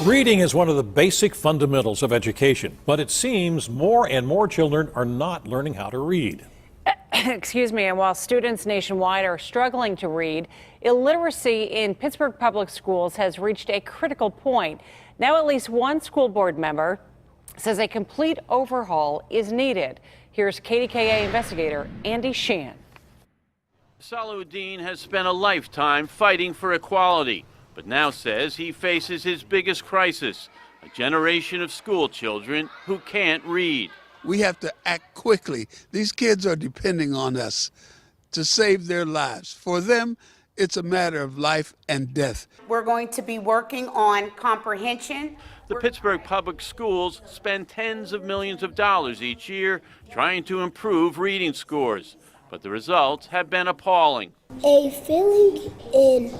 Reading is one of the basic fundamentals of education, but it seems more and more children are not learning how to read. Excuse me, and while students nationwide are struggling to read, illiteracy in Pittsburgh public schools has reached a critical point. Now at least one school board member says a complete overhaul is needed. Here's KDKA investigator Andy Shan. Salahuddin has spent a lifetime fighting for equality, but now says he faces his biggest crisis, a generation of school children who can't read. We have to act quickly. These kids are depending on us to save their lives. For them, it's a matter of life and death. We're going to be working on comprehension. The Pittsburgh Public Schools spend tens of millions of dollars each year trying to improve reading scores, but the results have been appalling. A feeling in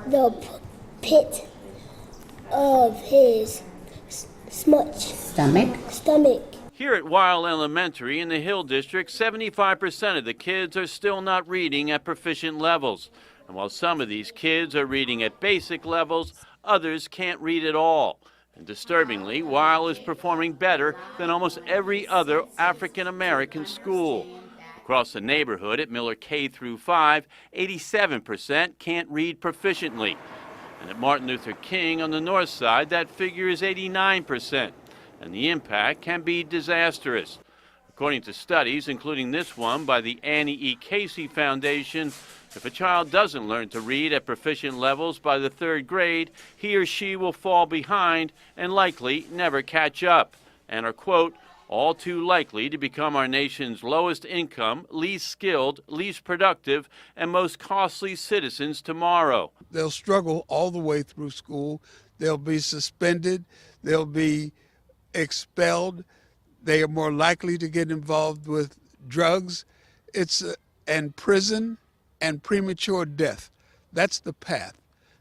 the pit of his stomach. Here at Weil Elementary in the Hill District, 75% of the kids are still not reading at proficient levels. And while some of these kids are reading at basic levels, others can't read at all. And disturbingly, Weil is performing better than almost every other African American school. Across the neighborhood at Miller K through 5, 87% can't read proficiently. And at Martin Luther King on the north side, that figure is 89%. And the impact can be disastrous. According to studies, including this one by the Annie E. Casey Foundation, if a child doesn't learn to read at proficient levels by the 3rd grade, he or she will fall behind and likely never catch up, and are, quote, all too likely to become our nation's lowest income, least skilled, least productive, and most costly citizens tomorrow. They'll struggle all the way through school. They'll be suspended. They'll be expelled. They are more likely to get involved with drugs. And prison and premature death. That's the path,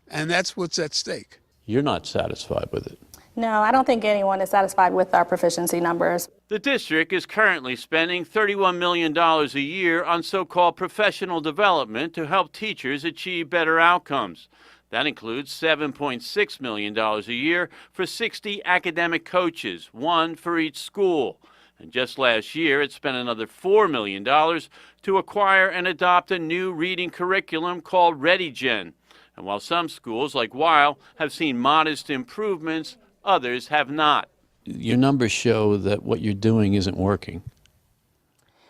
and that's what's at stake. You're not satisfied with it? No, I don't think anyone is satisfied with our proficiency numbers. The district is currently spending $31 million a year on so-called professional development to help teachers achieve better outcomes. That includes $7.6 million a year for 60 academic coaches, one for each school. And just last year, it spent another $4 million to acquire and adopt a new reading curriculum called ReadyGen. And while some schools, like Weil, have seen modest improvements, others have not. Your numbers show that what you're doing isn't working.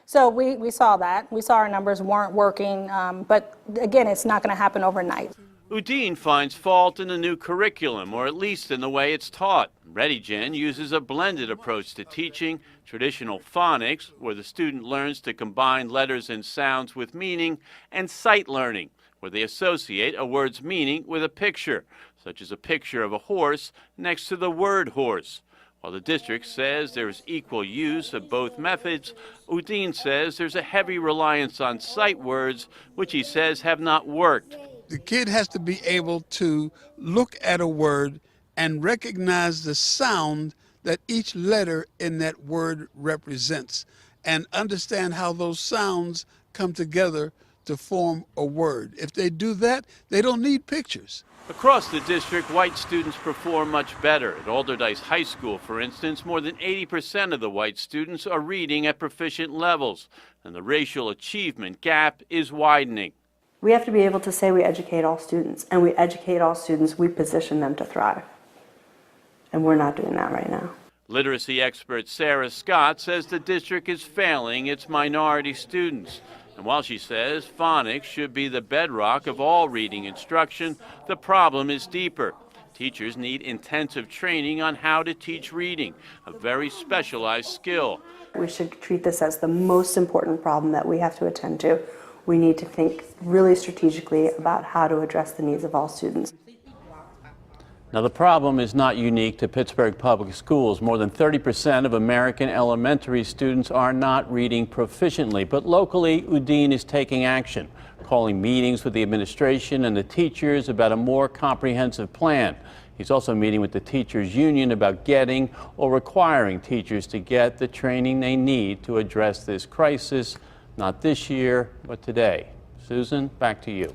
So we saw that. We saw our numbers weren't working, but again, it's not going to happen overnight. Udine finds fault in the new curriculum, or at least in the way it's taught. ReadyGen uses a blended approach to teaching, traditional phonics, where the student learns to combine letters and sounds with meaning, and sight learning, where they associate a word's meaning with a picture, such as a picture of a horse next to the word horse. While the district says there is equal use of both methods, Udine says there's a heavy reliance on sight words, which he says have not worked. The kid has to be able to look at a word and recognize the sound that each letter in that word represents, and understand how those sounds come together to form a word. If they do that, they don't need pictures. Across the district, white students perform much better. At Alderdice High School, for instance, more than 80% of the white students are reading at proficient levels, and the racial achievement gap is widening. We have to be able to say we educate all students, and we educate all students, we position them to thrive. And we're not doing that right now. Literacy expert Sarah Scott says the district is failing its minority students. And while she says phonics should be the bedrock of all reading instruction, the problem is deeper. Teachers need intensive training on how to teach reading, a very specialized skill. We should treat this as the most important problem that we have to attend to. We need to think really strategically about how to address the needs of all students. Now, the problem is not unique to Pittsburgh Public Schools. More than 30% of American elementary students are not reading proficiently. But locally, Udine is taking action, calling meetings with the administration and the teachers about a more comprehensive plan. He's also meeting with the teachers union about getting or requiring teachers to get the training they need to address this crisis, not this year, but today. Susan, back to you.